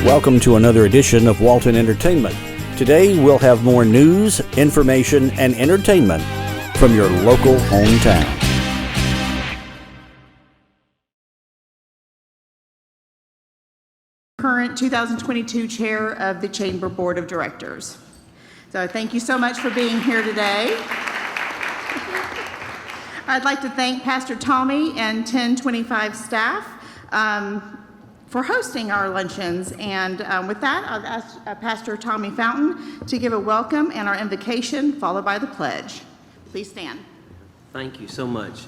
Welcome to another edition of Walton Entertainment. Today we'll have more news, information, and entertainment from your local hometown. Current 2022 Chair of the Chamber Board of Directors. So thank you so much for being here today. I'd like to thank Pastor Tommy and 1025 staff for hosting our luncheons. And with that, I'll ask Pastor Tommy Fountain to give a welcome and our invocation, followed by the pledge. Please stand. Thank you so much.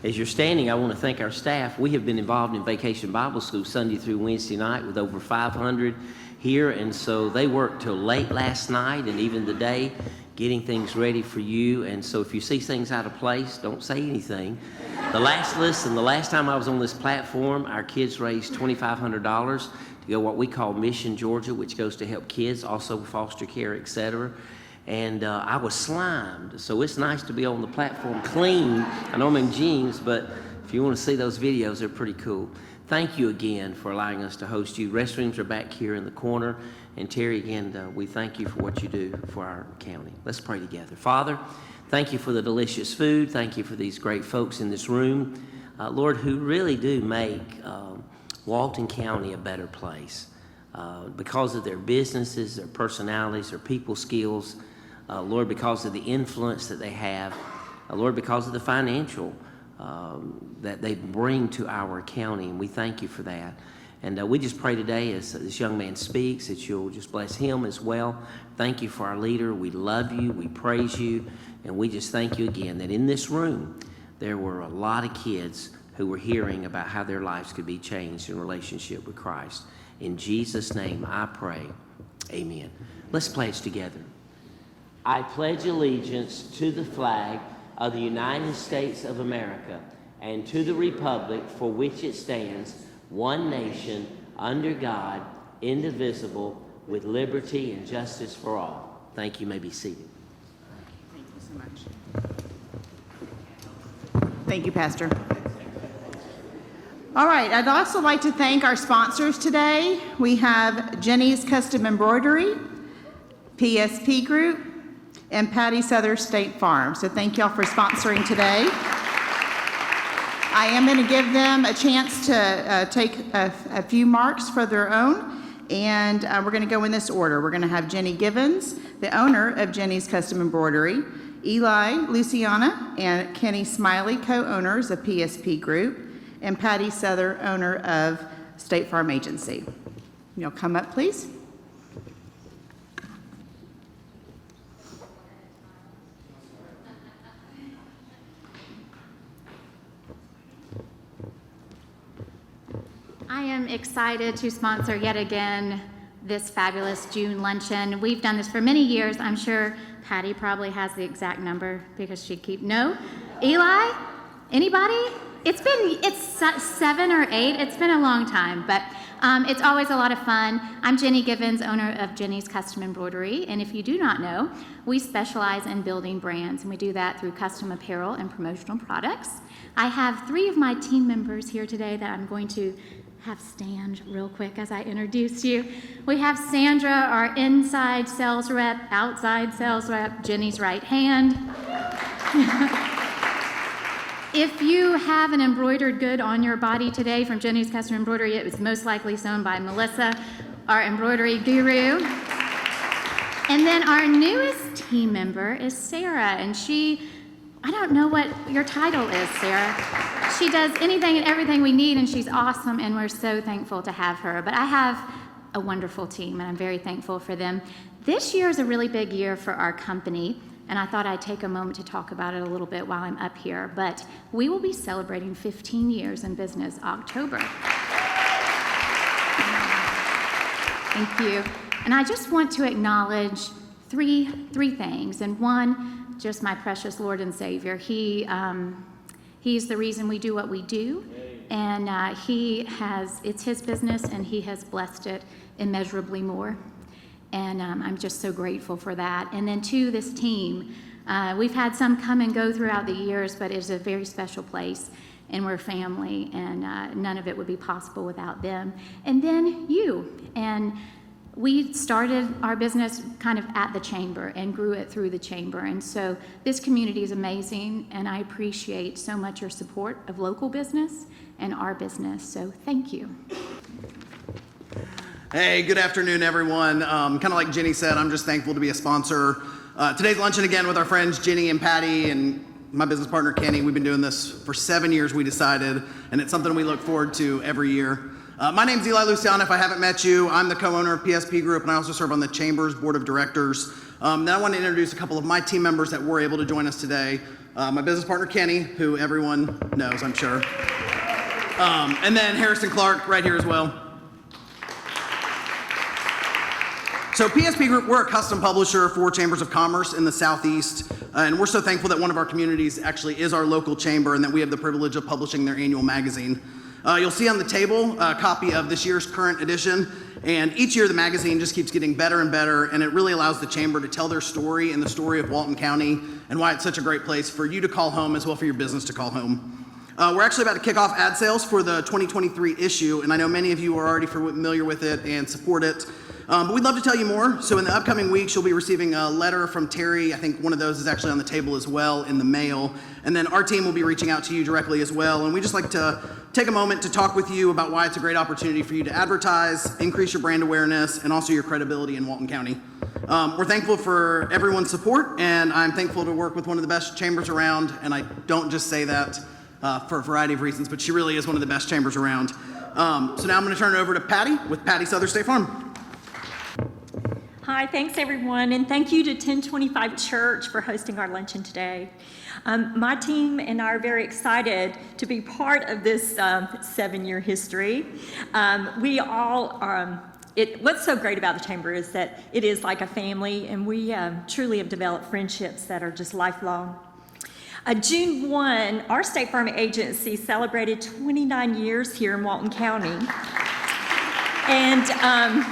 As you're standing, I want to thank our staff. We have been involved in Vacation Bible School Sunday through Wednesday night with over 500 here, and so they worked till late last night and even the day getting things ready for you. And so if you see things out of place, don't say anything. The last time I was on this platform, our kids raised $2,500 to go what we call Mission Georgia, which goes to help kids, also foster care, etc. And I was slimed, so it's nice to be on the platform clean. I know I'm in jeans, but if you want to see those videos, they're pretty cool. Thank you again for allowing us to host you. Restrooms are back here in the corner. And Terry, again, we thank you for what you do for our county. Let's pray together. Father, thank you for the delicious food. Thank you for these great folks in this room, Lord, who really do make Walton County a better place because of their businesses, their personalities, their people skills. Lord, because of the influence that they have, Lord, because of the financial that they bring to our county, and we thank you for that. And we just pray today as this young man speaks that you'll just bless him as well. Thank you for our leader. We love you, we praise you, and we just thank you again that in this room there were a lot of kids who were hearing about how their lives could be changed in relationship with Christ. In Jesus' name I pray, amen. Let's pledge together. I pledge allegiance to the flag of the United States of America and to the republic for which it stands, one nation, under God, indivisible, with liberty and justice for all. Thank you. You may be seated. Thank you so much. Thank you, Pastor. All right, I'd also like to thank our sponsors today. We have Jenny's Custom Embroidery, PSP Group, and Patty Souther State Farm. So thank y'all for sponsoring today. I am going to give them a chance to take a few marks for their own, and we're going to go in this order. We're going to have Jenny Givens, the owner of Jenny's Custom Embroidery, Eli Luciana and Kenny Smiley, co-owners of PSP Group, and Patty Souther, owner of State Farm Agency. You'll come up, please. I am excited to sponsor yet again this fabulous June luncheon. We've done this for many years. I'm sure Patty probably has the exact number because she'd keep, no? Eli? Anybody? It's 7 or 8. It's been a long time, but it's always a lot of fun. I'm Jenny Givens, owner of Jenny's Custom Embroidery, and if you do not know, we specialize in building brands, and we do that through custom apparel and promotional products. I have 3 of my team members here today that I'm going to have stand real quick as I introduce you. We have Sandra, our inside sales rep, outside sales rep, Jenny's right hand. If you have an embroidered good on your body today from Jenny's Custom Embroidery, it was most likely sewn by Melissa, our embroidery guru. And then our newest team member is Sarah, and I don't know what your title is, Sarah. She does anything and everything we need, and she's awesome, and we're so thankful to have her. But I have a wonderful team, and I'm very thankful for them. This year is a really big year for our company, and I thought I'd take a moment to talk about it a little bit while I'm up here. But we will be celebrating 15 years in business October. Thank you. And I just want to acknowledge three things, and one, just my precious Lord and Savior. He's the reason we do what we do, and it's his business, and he has blessed it immeasurably more. And I'm just so grateful for that. And then 2, this team. We've had some come and go throughout the years, but it's a very special place. and we're family, and none of it would be possible without them. And then you. And we started our business kind of at the chamber and grew it through the chamber. And so this community is amazing, and I appreciate so much your support of local business and our business. So thank you. Hey, good afternoon, everyone. Kind of like Jenny said, I'm just thankful to be a sponsor. Today's luncheon again with our friends Jenny and Patty and my business partner Kenny. We've been doing this for 7 years, we decided, and it's something we look forward to every year. My name's Eli Luciano. If I haven't met you, I'm the co-owner of PSP Group, and I also serve on the Chamber's Board of Directors. Then I want to introduce a couple of my team members that were able to join us today. My business partner Kenny, who everyone knows, I'm sure. And then Harrison Clark right here as well. So PSP Group, we're a custom publisher for chambers of commerce in the Southeast, and we're so thankful that one of our communities actually is our local chamber and that we have the privilege of publishing their annual magazine. You'll see on the table a copy of this year's current edition, and each year the magazine just keeps getting better and better, and it really allows the chamber to tell their story and the story of Walton County and why it's such a great place for you to call home as well for your business to call home. We're actually about to kick off ad sales for the 2023 issue, and I know many of you are already familiar with it and support it. But we'd love to tell you more. So in the upcoming weeks, you'll be receiving a letter from Terry. I think one of those is actually on the table as well in the mail. And then our team will be reaching out to you directly as well. And we just like to take a moment to talk with you about why it's a great opportunity for you to advertise, increase your brand awareness, and also your credibility in Walton County. We're thankful for everyone's support, and I'm thankful to work with one of the best chambers around. And I don't just say that for a variety of reasons, but she really is one of the best chambers around. So now I'm going to turn it over to Patty with Patty Southern State Farm. Hi, thanks everyone, and thank you to 1025 Church for hosting our luncheon today. My team and I are very excited to be part of this 7-year history. We all what's so great about the Chamber is that it is like a family, and we truly have developed friendships that are just lifelong. June 1, our State Farm agency celebrated 29 years here in Walton County. And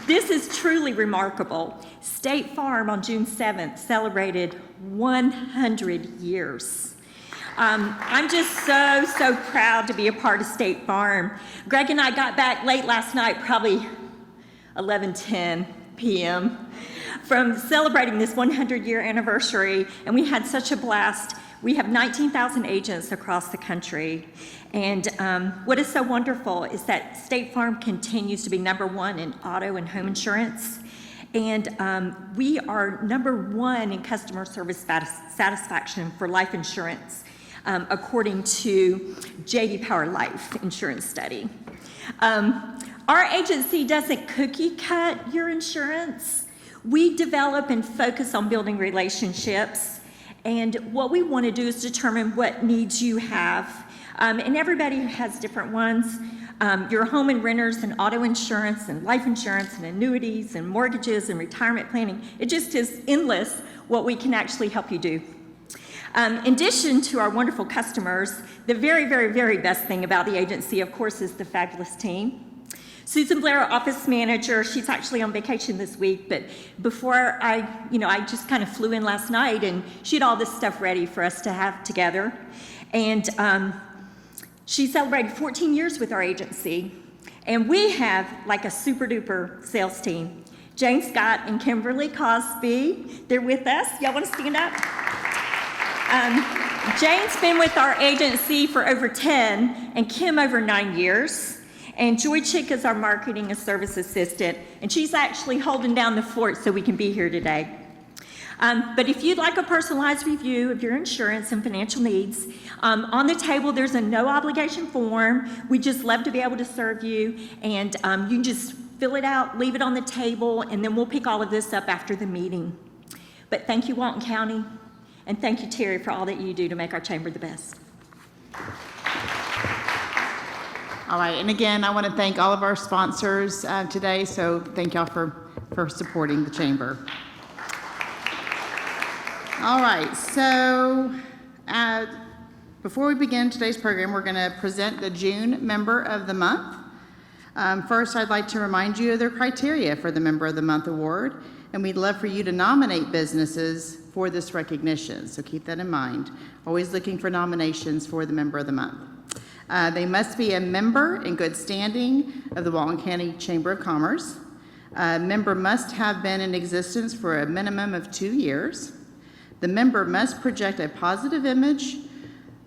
this is truly remarkable. State Farm on June 7th celebrated 100 years. I'm just so proud to be a part of State Farm. Greg and I got back late last night, probably 11:10 p.m., from celebrating this 100-year anniversary, and we had such a blast. We have 19,000 agents across the country, and what is so wonderful is that State Farm continues to be #1 in auto and home insurance, and we are #1 in customer service satisfaction for life insurance, according to J.D. Power Life Insurance Study. Our agency doesn't cookie cut your insurance. We develop and focus on building relationships. And what we want to do is determine what needs you have. And everybody has different ones. Your home and renters and auto insurance and life insurance and annuities and mortgages and retirement planning. It just is endless what we can actually help you do. In addition to our wonderful customers, the very, very, very best thing about the agency, of course, is the fabulous team. Susan Blair, our office manager, she's actually on vacation this week, but before I just kind of flew in last night, and she had all this stuff ready for us to have together. And she celebrated 14 years with our agency, and we have like a super duper sales team. Jane Scott and Kimberly Cosby, they're with us. Y'all want to stand up? Jane's been with our agency for over 10, and Kim over 9 years. And Joy Chick is our marketing and service assistant, and she's actually holding down the fort so we can be here today. But if you'd like a personalized review of your insurance and financial needs, on the table there's a no obligation form. We just love to be able to serve you, and you can just fill it out, leave it on the table, and then we'll pick all of this up after the meeting. But thank you, Walton County, and thank you, Terry, for all that you do to make our chamber the best. All right, and again, I want to thank all of our sponsors today, so thank y'all for supporting the chamber. All right, so before we begin today's program, we're going to present the June Member of the Month. First, I'd like to remind you of their criteria for the Member of the Month award, and we'd love for you to nominate businesses for this recognition, so keep that in mind. Always looking for nominations for the Member of the Month. They must be a member in good standing of the Walton County Chamber of Commerce. A member must have been in existence for a minimum of 2 years. The member must project a positive image.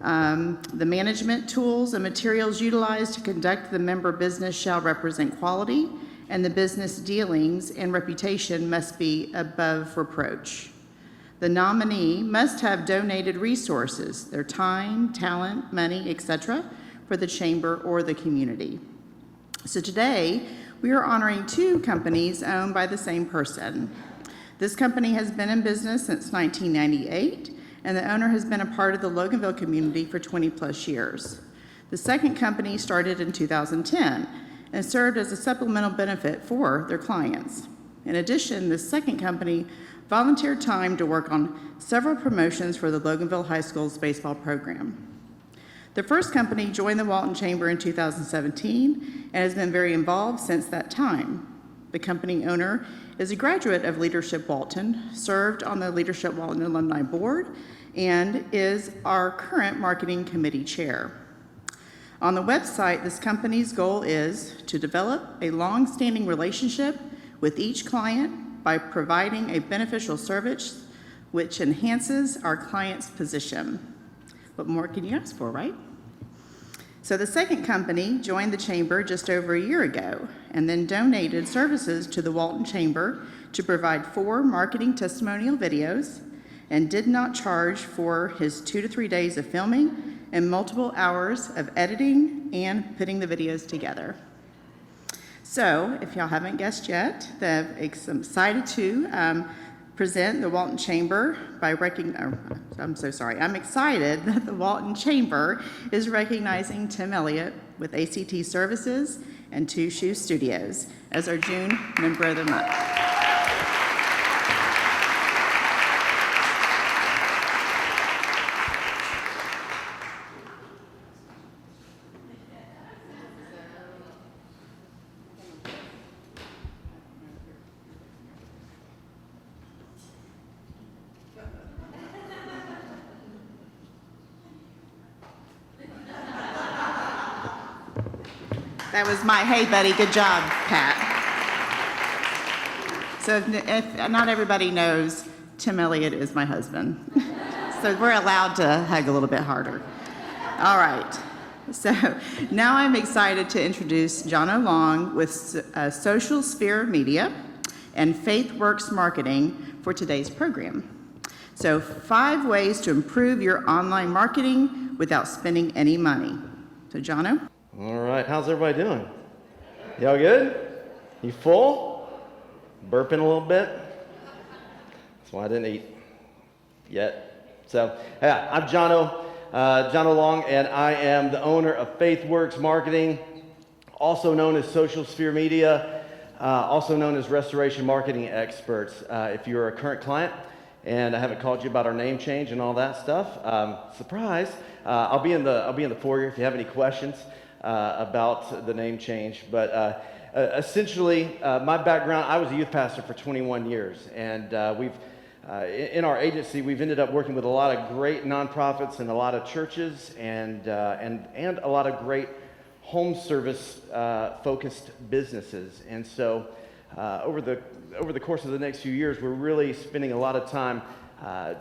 The management tools and materials utilized to conduct the member business shall represent quality, and the business dealings and reputation must be above reproach. The nominee must have donated resources, their time, talent, money, etc., for the chamber or the community. So today, we are honoring 2 companies owned by the same person. This company has been in business since 1998, and the owner has been a part of the Loganville community for 20 plus years. The second company started in 2010 and served as a supplemental benefit for their clients. In addition, the second company volunteered time to work on several promotions for the Loganville High School's baseball program. The first company joined the Walton Chamber in 2017 and has been very involved since that time. The company owner is a graduate of Leadership Walton, served on the Leadership Walton Alumni Board, and is our current marketing committee chair. On the website, this company's goal is to develop a long-standing relationship with each client by providing a beneficial service which enhances our client's position. What more can you ask for, right? So the second company joined the chamber just over a year ago and then donated services to the Walton Chamber to provide 4 marketing testimonial videos and did not charge for his 2 to 3 days of filming and multiple hours of editing and putting the videos together. So, if y'all haven't guessed yet, I'm excited to present the Walton Chamber by I'm excited that the Walton Chamber is recognizing Tim Elliott with ACT Services and 2 Shoe Studios as our June Member of the Month. That was my, hey buddy, good job, Pat. So if not everybody knows, Tim Elliott is my husband. So we're allowed to hug a little bit harder. All right, so now I'm excited to introduce John Long with Social Sphere Media and FaithWorks Marketing for today's program. So 5 ways to improve your online marketing without spending any money. So Jono? All right, how's everybody doing? Y'all good? You full? Burping a little bit? That's why I didn't eat yet. So, yeah, I'm Jono Long, and I am the owner of FaithWorks Marketing, also known as Social Sphere Media, also known as Restoration Marketing Experts. If you're a current client and I haven't called you about our name change and all that stuff, surprise, I'll be in the foyer if you have any questions about the name change. But essentially, my background, I was a youth pastor for 21 years, and in our agency, we've ended up working with a lot of great nonprofits and a lot of churches and a lot of great home service focused businesses. And so over the course of the next few years, we're really spending a lot of time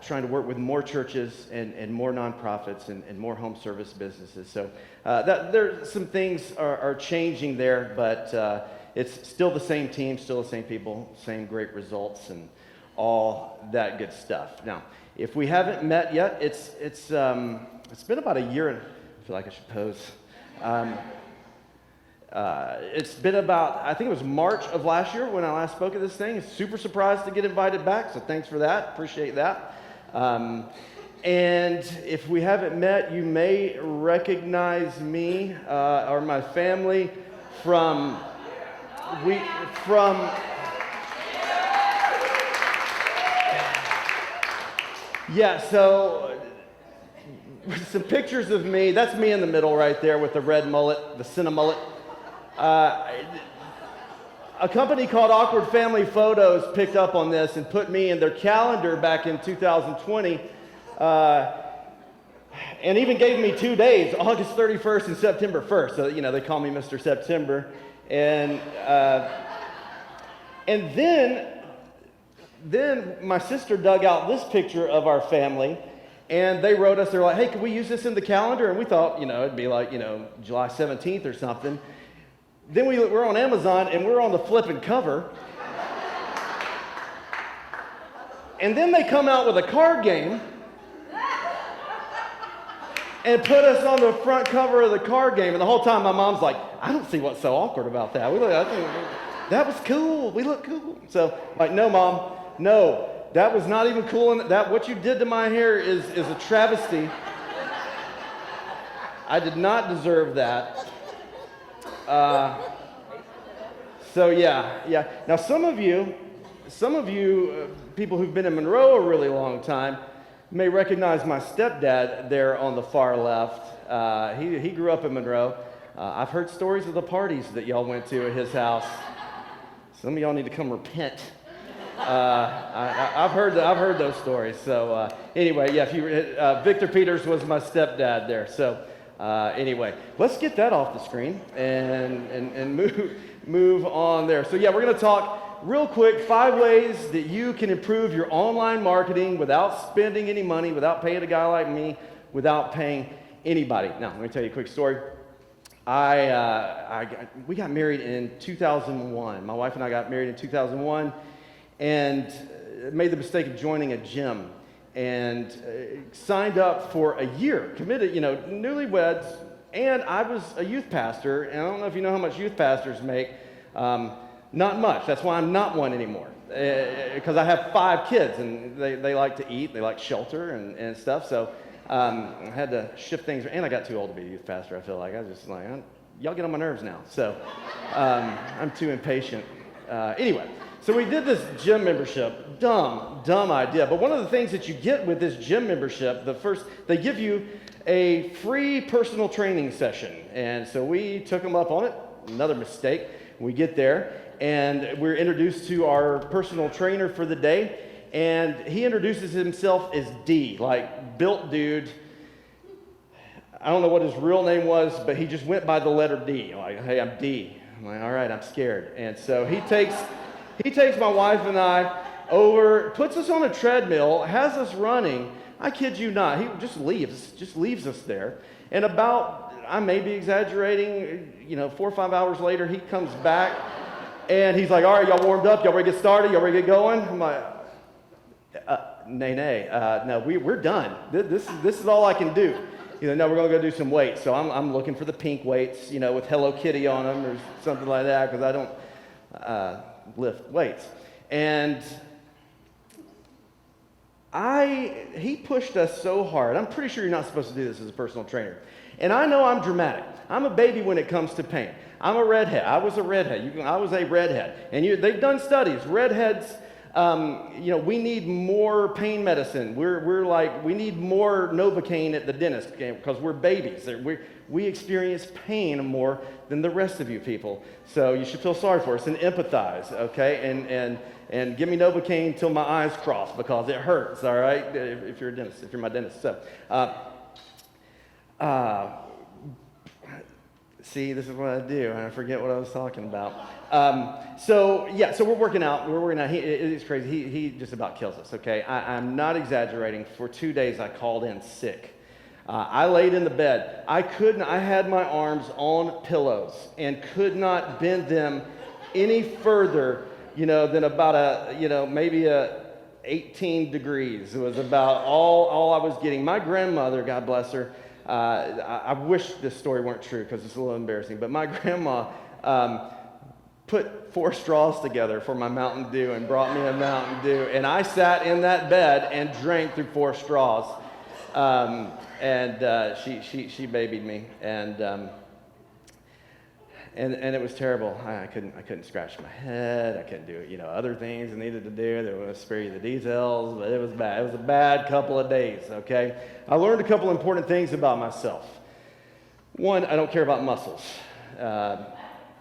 trying to work with more churches and more nonprofits and more home service businesses. So some things are changing there, but it's still the same team, still the same people, same great results, and all that good stuff. Now, if we haven't met yet, it's been about a year. I feel like I should pose. It's been about, I think it was March of last year when I last spoke at this thing. Super surprised to get invited back, so thanks for that. Appreciate that. And if we haven't met, you may recognize me or my family from yeah, so some pictures of me. That's me in the middle right there with the red mullet, the Cinnamullet. A company called Awkward Family Photos picked up on this and put me in their calendar back in 2020. and even gave me 2 days, August 31st and September 1st. So, they call me Mr. September. And then my sister dug out this picture of our family, and they wrote us, they're like, hey, can we use this in the calendar? And we thought, it'd be like, July 17th or something. Then we're on Amazon, and we're on the flipping cover. And then they come out with a card game and put us on the front cover of the card game. And the whole time my mom's like, I don't see what's so awkward about that. I think that was cool. We look cool. So, like, no, Mom, no, that was not even cool. And what you did to my hair is a travesty. I did not deserve that. So yeah. Now some of you, people who've been in Monroe a really long time, may recognize my stepdad there on the far left. He grew up in Monroe. I've heard stories of the parties that y'all went to at his house. Some of y'all need to come repent. I've heard those stories. So anyway, yeah. Victor Peters was my stepdad there. So anyway, let's get that off the screen and move on there. So yeah, we're going to talk real quick 5 ways that you can improve your online marketing without spending any money, without paying a guy like me, without paying anybody. Now, let me tell you a quick story. We got married in 2001. My wife and I got married in 2001 and made the mistake of joining a gym and signed up for a year, committed, newlyweds, and I was a youth pastor, and I don't know if you know how much youth pastors make. Not much. That's why I'm not one anymore, because I have 5 kids, and they like to eat, they like shelter and stuff, so I had to shift things, and I got too old to be a youth pastor, I feel like. I was just like, y'all get on my nerves now, so I'm too impatient. Anyway, so we did this gym membership. Dumb idea, but one of the things that you get with this gym membership, they give you a free personal training session, and so we took them up on it. Another mistake. We get there, and we're introduced to our personal trainer for the day, and he introduces himself as D, like built dude. I don't know what his real name was, but he just went by the letter D. Like, hey, I'm D. I'm like, all right, I'm scared. And so he takes my wife and I over, puts us on a treadmill, has us running. I kid you not. He just leaves us there. And I may be exaggerating, 4 or 5 hours later, he comes back and he's like, all right, y'all warmed up? Y'all ready to get started? Y'all ready to get going? I'm like, nay. No, we're done. This is all I can do. No, we're going to go do some weights. So I'm looking for the pink weights, with Hello Kitty on them or something like that, because I don't lift weights. And he pushed us so hard. I'm pretty sure you're not supposed to do this as a personal trainer. And I know I'm dramatic. I'm a baby when it comes to pain. I'm a redhead. I was a redhead. I was a redhead. And they've done studies. Redheads, we need more pain medicine. We need more Novocaine at the dentist because we're babies. We experience pain more than the rest of you people. So you should feel sorry for us and empathize, okay? And give me Novocaine till my eyes cross because it hurts, all right? If you're a dentist, if you're my dentist. So, see, this is what I do. I forget what I was talking about. So we're working out. It's crazy. He just about kills us, okay? I'm not exaggerating. For 2 days, I called in sick. I laid in the bed. I had my arms on pillows and could not bend them any further, than about maybe 18 degrees. It was about all I was getting. My grandmother, God bless her, I wish this story weren't true because it's a little embarrassing, but my grandma put 4 straws together for my Mountain Dew and brought me a Mountain Dew, and I sat in that bed and drank through 4 straws. She babied me, and it was terrible. I couldn't scratch my head. I couldn't do other things I needed to do. They wouldn't spare you the details, but it was bad. It was a bad couple of days. Okay, I learned a couple important things about myself. One, I don't care about muscles.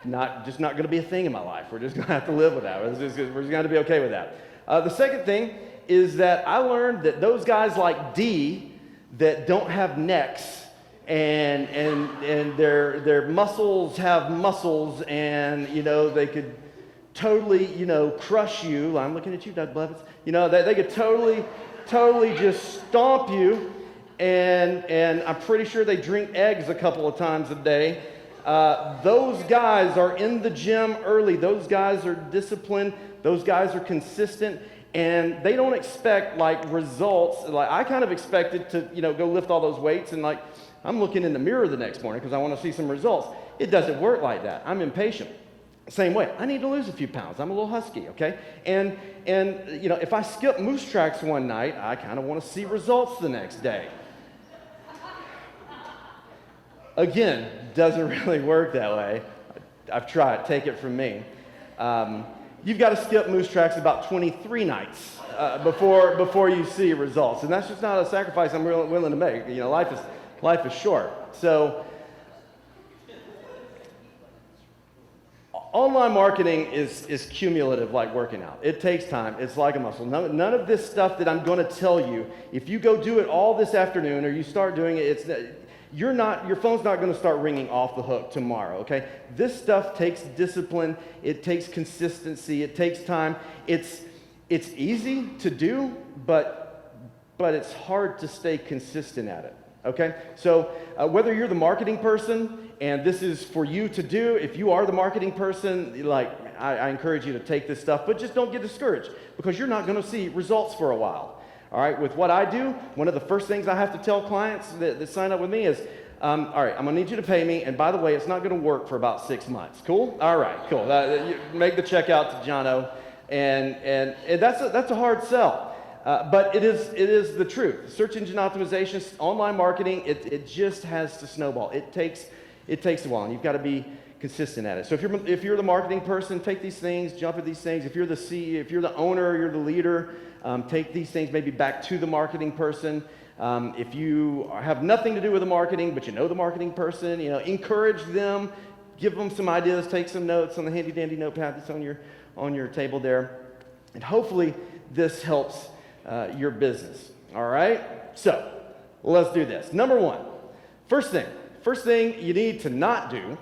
Not going to be a thing in my life. We're just going to have to live with that. We're just going to be okay with that. The second thing is that I learned that those guys like D that don't have necks, and their muscles have muscles, and they could totally crush you. I'm looking at you, Doug Blevins. They could totally just stomp you, and I'm pretty sure they drink eggs a couple of times a day. Those guys are in the gym early. Those guys are disciplined. Those guys are consistent. And they don't expect results. I kind of expected to, go lift all those weights and I'm looking in the mirror the next morning because I want to see some results. It doesn't work like that. I'm impatient. Same way. I need to lose a few pounds. I'm a little husky, okay? And if I skip moose tracks one night, I kind of want to see results the next day. Again, doesn't really work that way. I've tried. Take it from me. You've got to skip moose tracks about 23 nights before you see results, and that's just not a sacrifice I'm willing to make. Life is short. So, online marketing is cumulative, like working out. It takes time. It's like a muscle. None of this stuff that I'm going to tell you, if you go do it all this afternoon or you start doing it, your phone's not going to start ringing off the hook tomorrow, okay? This stuff takes discipline. It takes consistency. It takes time. It's easy to do, but it's hard to stay consistent at it, okay? So whether you're the marketing person and this is for you to do, if you are the marketing person, I encourage you to take this stuff, but just don't get discouraged because you're not going to see results for a while. All right, with what I do, one of the first things I have to tell clients that sign up with me is, all right, I'm going to need you to pay me, and by the way, it's not going to work for about 6 months. Cool? All right, cool. You make the check out to Jono, and that's a hard sell, but it is the truth. Search engine optimization, online marketing, it just has to snowball. It takes a while, and you've got to be consistent at it. So if you're the marketing person, take these things, jump at these things. If you're the CEO, if you're the owner, you're the leader, take these things maybe back to the marketing person. If you have nothing to do with the marketing, but you know the marketing person, encourage them, give them some ideas, take some notes on the handy dandy notepad that's on your table there, and hopefully this helps your business. All right. So let's do this. Number one, first thing you need to not do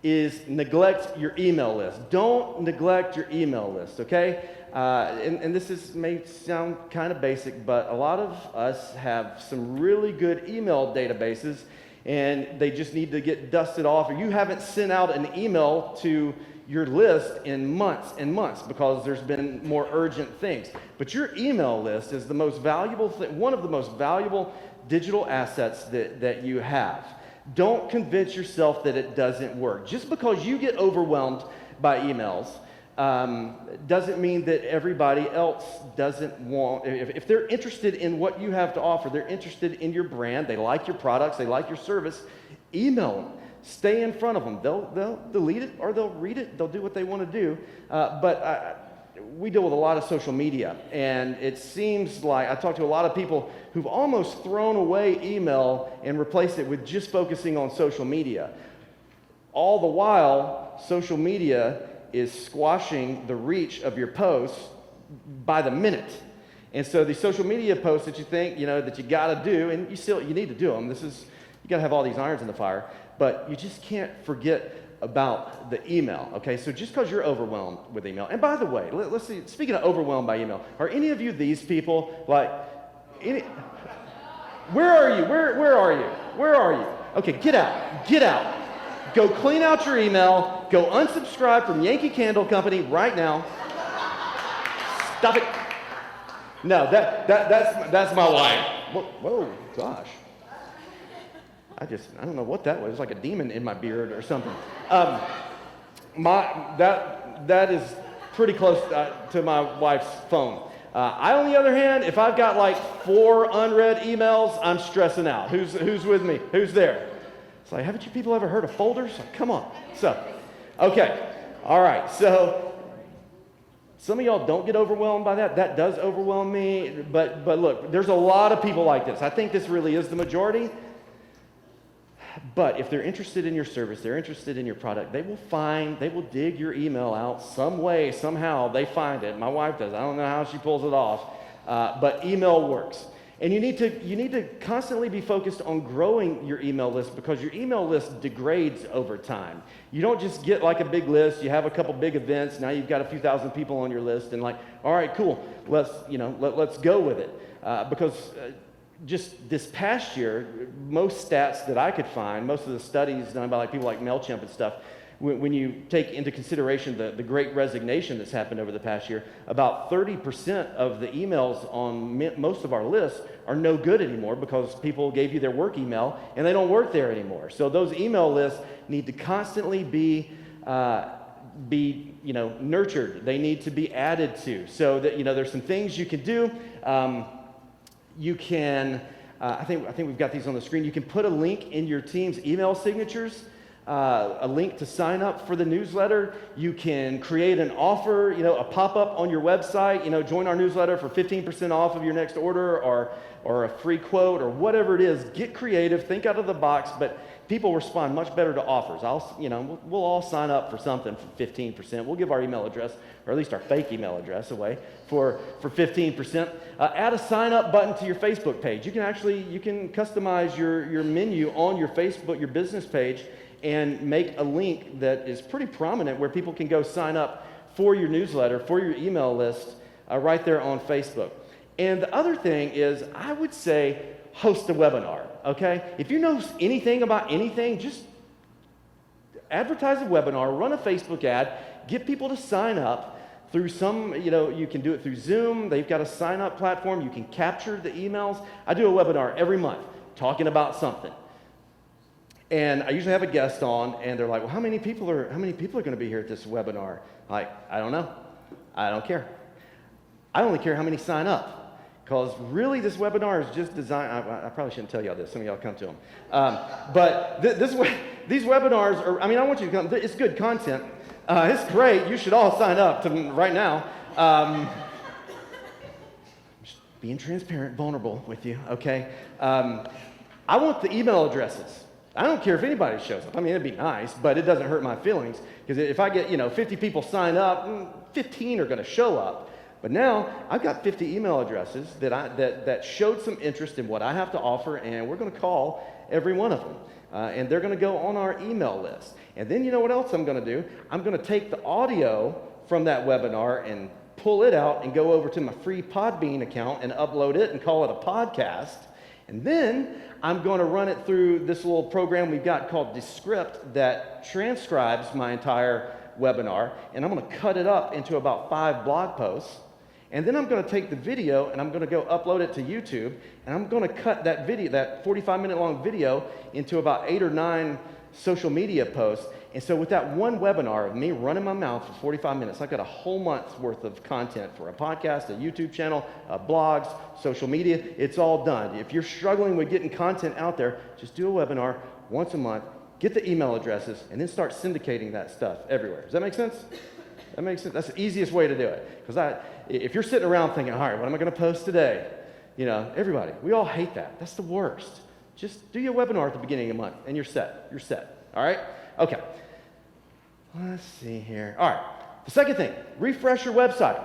is neglect your email list. Don't neglect your email list, okay? And this may sound kind of basic, but a lot of us have some really good email databases, and they just need to get dusted off, or you haven't sent out an email to your list in months and months because there's been more urgent things. But your email list is the most valuable thing, one of the most valuable digital assets that you have. Don't convince yourself that it doesn't work. Just because you get overwhelmed by emails doesn't mean that everybody else doesn't want. If they're interested in what you have to offer, they're interested in your brand, they like your products, they like your service, email them. Stay in front of them. They'll delete it or they'll read it. They'll do what they want to do. But we deal with a lot of social media, and it seems like I talk to a lot of people who've almost thrown away email and replaced it with just focusing on social media. All the while, social media is squashing the reach of your posts by the minute. And so the social media posts that you think, that you got to do, and you need to do them. You got to have all these irons in the fire, but you just can't forget about the email, okay? So just because you're overwhelmed with email, and by the way, let's see, speaking of overwhelmed by email, are any of you these people, where are you? Where are you? Where are you? Okay, get out. Go clean out your email, go unsubscribe from Yankee Candle Company right now. Stop it. No, that's my wife. Whoa, gosh. I don't know what that was. It was like a demon in my beard or something. That is pretty close to my wife's phone. I, on the other hand, if I've got 4 unread emails, I'm stressing out. Who's with me? Who's there? It's like, haven't you people ever heard of folders? Come on. So, okay. All right. So, some of y'all don't get overwhelmed by that. That does overwhelm me. But look, there's a lot of people like this. I think this really is the majority. But if they're interested in your service, they're interested in your product, they will dig your email out some way, somehow. They find it. My wife does. I don't know how she pulls it off. But email works. And you need to constantly be focused on growing your email list, because your email list degrades over time. You don't just get like a big list, you have a couple big events, now you've got a few thousand people on your list, and like, all right, cool, let's go with it. Because just this past year, most stats that I could find, most of the studies done by like people like MailChimp and stuff, when you take into consideration the great resignation that's happened over the past year, about 30% of the emails on most of our lists are no good anymore, because people gave you their work email and they don't work there anymore. So those email lists need to constantly be nurtured. They need to be added to. So that there's some things you can do. You can, I think we've got these on the screen. You can put a link in your team's email signatures. A link to sign up for the newsletter. You can create an offer, a pop-up on your website, join our newsletter for 15% off of your next order, or a free quote, or whatever it is. Get creative, think out of the box, but people respond much better to offers. We'll all sign up for something for 15%. We'll give our email address, or at least our fake email address, away for 15%. Add a sign-up button to your Facebook page. You can customize your menu on your Facebook, your business page, and make a link that is pretty prominent where people can go sign up for your newsletter, for your email list, right there on Facebook. And the other thing is, I would say, host a webinar, okay? If you know anything about anything, just advertise a webinar, run a Facebook ad, get people to sign up through some, you can do it through Zoom. They've got a sign-up platform. You can capture the emails. I do a webinar every month talking about something. And I usually have a guest on, and they're like, well, how many people are going to be here at this webinar? Like, I don't know. I don't care. I only care how many sign up, because really this webinar is just designed. I probably shouldn't tell y'all this. Some of y'all come to them. But these webinars are, I want you to come. It's good content. It's great. You should all sign up right now. Just being transparent, vulnerable with you, okay? I want the email addresses. I don't care if anybody shows up. It'd be nice, but it doesn't hurt my feelings, because if I get, 50 people sign up, 15 are going to show up. But now I've got 50 email addresses that showed some interest in what I have to offer, and we're going to call every one of them. And they're going to go on our email list. And then you know what else I'm going to do? I'm going to take the audio from that webinar and pull it out and go over to my free Podbean account and upload it and call it a podcast. And then I'm going to run it through this little program we've got called Descript that transcribes my entire webinar, and I'm going to cut it up into about 5 blog posts. And then I'm going to take the video and I'm going to go upload it to YouTube, and I'm going to cut that video, that 45-minute long video, into about 8 or 9 social media posts. And so with that one webinar of me running my mouth for 45 minutes, I've got a whole month's worth of content for a podcast, a YouTube channel, blogs, social media. It's all done. If you're struggling with getting content out there, just do a webinar once a month, get the email addresses, and then start syndicating that stuff everywhere. Does that make sense? That makes sense. That's the easiest way to do it. Because if you're sitting around thinking, all right, what am I going to post today? Everybody, we all hate that. That's the worst. Just do your webinar at the beginning of the month, and you're set. You're set. All right? Okay. Let's see here. All right. The second thing, refresh your website.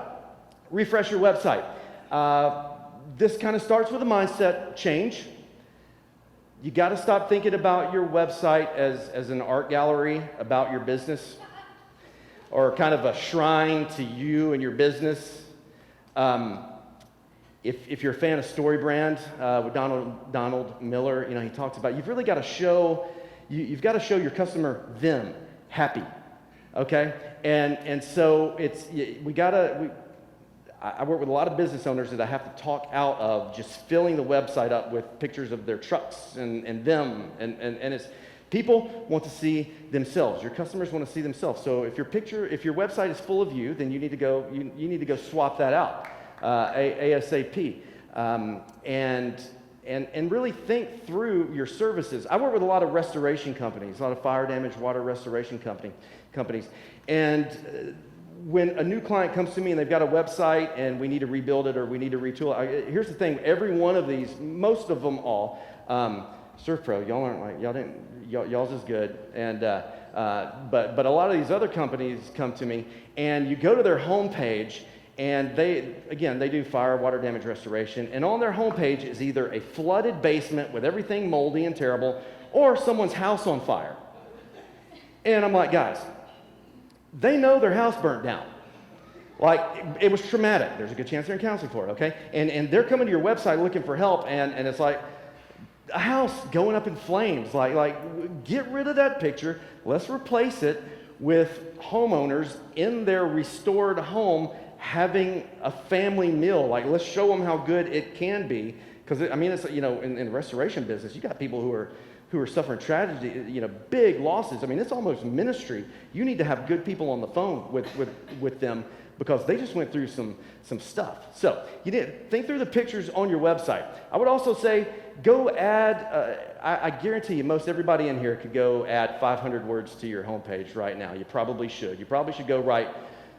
Refresh your website. This kind of starts with a mindset change. You got to stop thinking about your website as an art gallery about your business, or kind of a shrine to you and your business. If you're a fan of StoryBrand, with Donald Miller, he talks about you've really got to show you've got to show your customer them happy, okay? And so I work with a lot of business owners that I have to talk out of just filling the website up with pictures of their trucks and them, and it's people want to see themselves. Your customers want to see themselves. So if your website is full of you, then you need to go swap that out ASAP, and really think through your services. I work with a lot of restoration companies, a lot of fire damage, water restoration companies, and when a new client comes to me and they've got a website and we need to rebuild it or we need to retool it, here's the thing: every one of these, most of them all, SurfPro, y'all aren't like y'all's is good, and but a lot of these other companies come to me, and you go to their homepage And they do fire, water damage restoration. And on their homepage is either a flooded basement with everything moldy and terrible, or someone's house on fire. And I'm like, guys, they know their house burnt down. Like, it was traumatic. There's a good chance they're in counseling for it, okay? And they're coming to your website looking for help, and it's like a house going up in flames. Like, get rid of that picture. Let's replace it with homeowners in their restored home having a family meal. Like, let's show them how good it can be. Because, I mean, it's, you know, in the restoration business, you got people who are suffering tragedy, you know, big losses. I mean, it's almost ministry. You need to have good people on the phone with them, because they just went through some stuff. So you need to think through the pictures on your website. I would also say go add, I guarantee you most everybody in here could go add 500 words to your homepage right now. You probably should. You probably should go write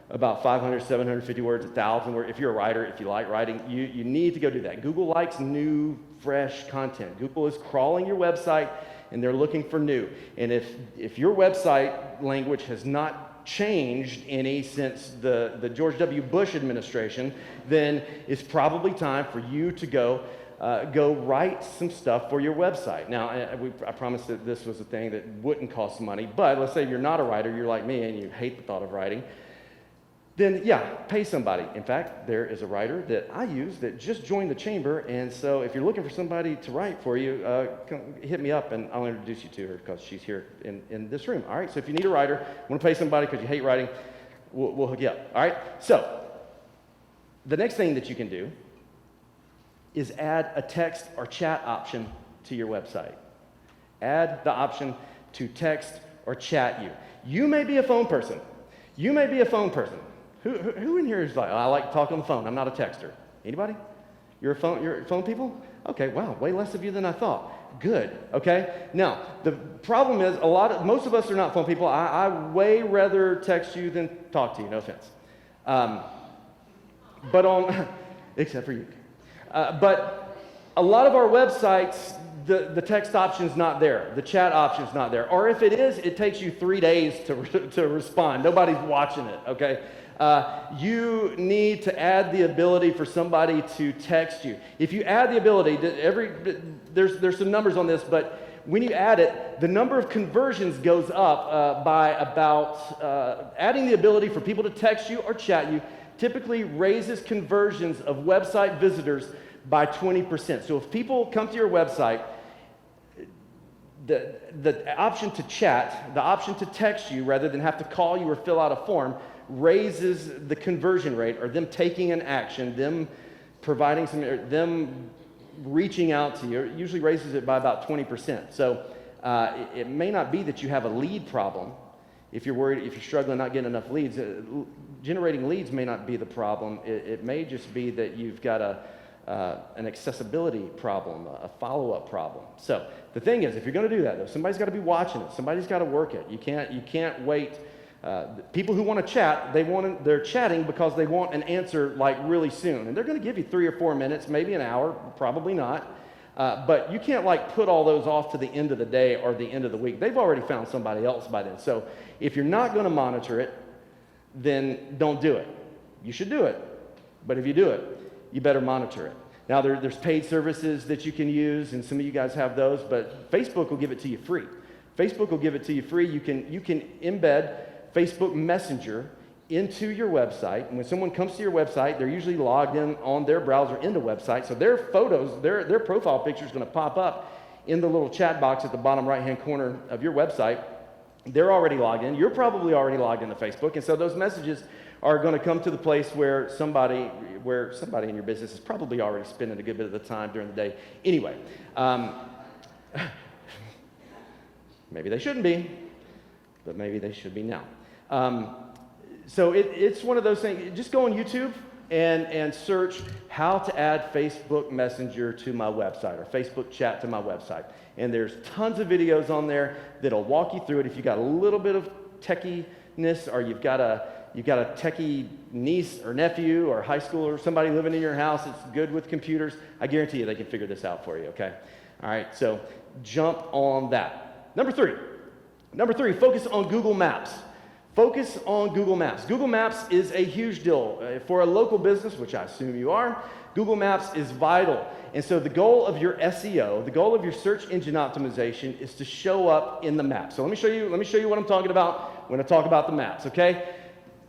about 500, 750 words, 1,000 words. If you're a writer, if you like writing, you need to go do that. Google likes new, fresh content. Google is crawling your website, and they're looking for new. And if your website language has not changed any since the George W. Bush administration, then it's probably time for you to go write some stuff for your website. Now, I promised that this was a thing that wouldn't cost money, but let's say you're not a writer, you're like me, and you hate the thought of writing. Then, yeah, pay somebody. In fact, there is a writer that I use that just joined the chamber, and so if you're looking for somebody to write for you, come hit me up, and I'll introduce you to her because she's here in this room. All right, so if you need a writer, want to pay somebody because you hate writing, we'll hook you up. All right, so the next thing that you can do is add a text or chat option to your website. Add the option to text or chat you. You may be a phone person. You may be a phone person. Who in here is like, oh, I like to talk on the phone. I'm not a texter. Anybody? You're phone people? Okay, wow, way less of you than I thought. Good, okay? Now, the problem is most of us are not phone people. I way rather text you than talk to you, no offense. Except for you. But a lot of our websites, the text option's not there. The chat option's not there. Or if it is, it takes you 3 days to respond. Nobody's watching it, okay? You need to add the ability for somebody to text you. If you add the ability, there's some numbers on this, but when you add it, the number of conversions goes up by about, adding the ability for people to text you or chat you typically raises conversions of website visitors by 20%. So if people come to your website, the option to chat, the option to text you rather than have to call you or fill out a form raises the conversion rate, or them taking an action, them reaching out to you, usually raises it by about 20%. So it may not be that you have a lead problem. If you're struggling not getting enough leads, generating leads may not be the problem. It may just be that you've got an accessibility problem, a follow-up problem. So the thing is, if you're going to do that, though, somebody's got to be watching it. Somebody's got to work it. You can't wait. People who want to chat, they're chatting because they want an answer like really soon, and they're going to give you 3 or 4 minutes, maybe an hour, probably not. But you can't like put all those off to the end of the day or the end of the week. They've already found somebody else by then. So if you're not going to monitor it, then don't do it. You should do it, but if you do it, you better monitor it. Now, there's paid services that you can use, and some of you guys have those, but Facebook will give it to you free. Facebook will give it to you free. You can embed Facebook Messenger into your website, and when someone comes to your website, they're usually logged in on their browser in the website, so their photos, their profile picture is going to pop up in the little chat box at the bottom right-hand corner of your website. They're already logged in. You're probably already logged into Facebook, and so those messages are going to come to the place where somebody in your business is probably already spending a good bit of the time during the day. Anyway, maybe they shouldn't be, but maybe they should be now. So it's one of those things. Just go on YouTube and search how to add Facebook Messenger to my website or Facebook chat to my website. And there's tons of videos on there that'll walk you through it. If you got a little bit of techie-ness, or you've got a techie niece or nephew or high schooler or somebody living in your house that's good with computers, I guarantee you they can figure this out for you, okay? All right, so jump on that. Number three, focus on Google Maps. focus on Google Maps. Google Maps is a huge deal. For a local business, which I assume you are, Google Maps is vital. And so the goal of your SEO, the goal of your search engine optimization is to show up in the map. So let me show you what I'm talking about when I talk about the maps, okay?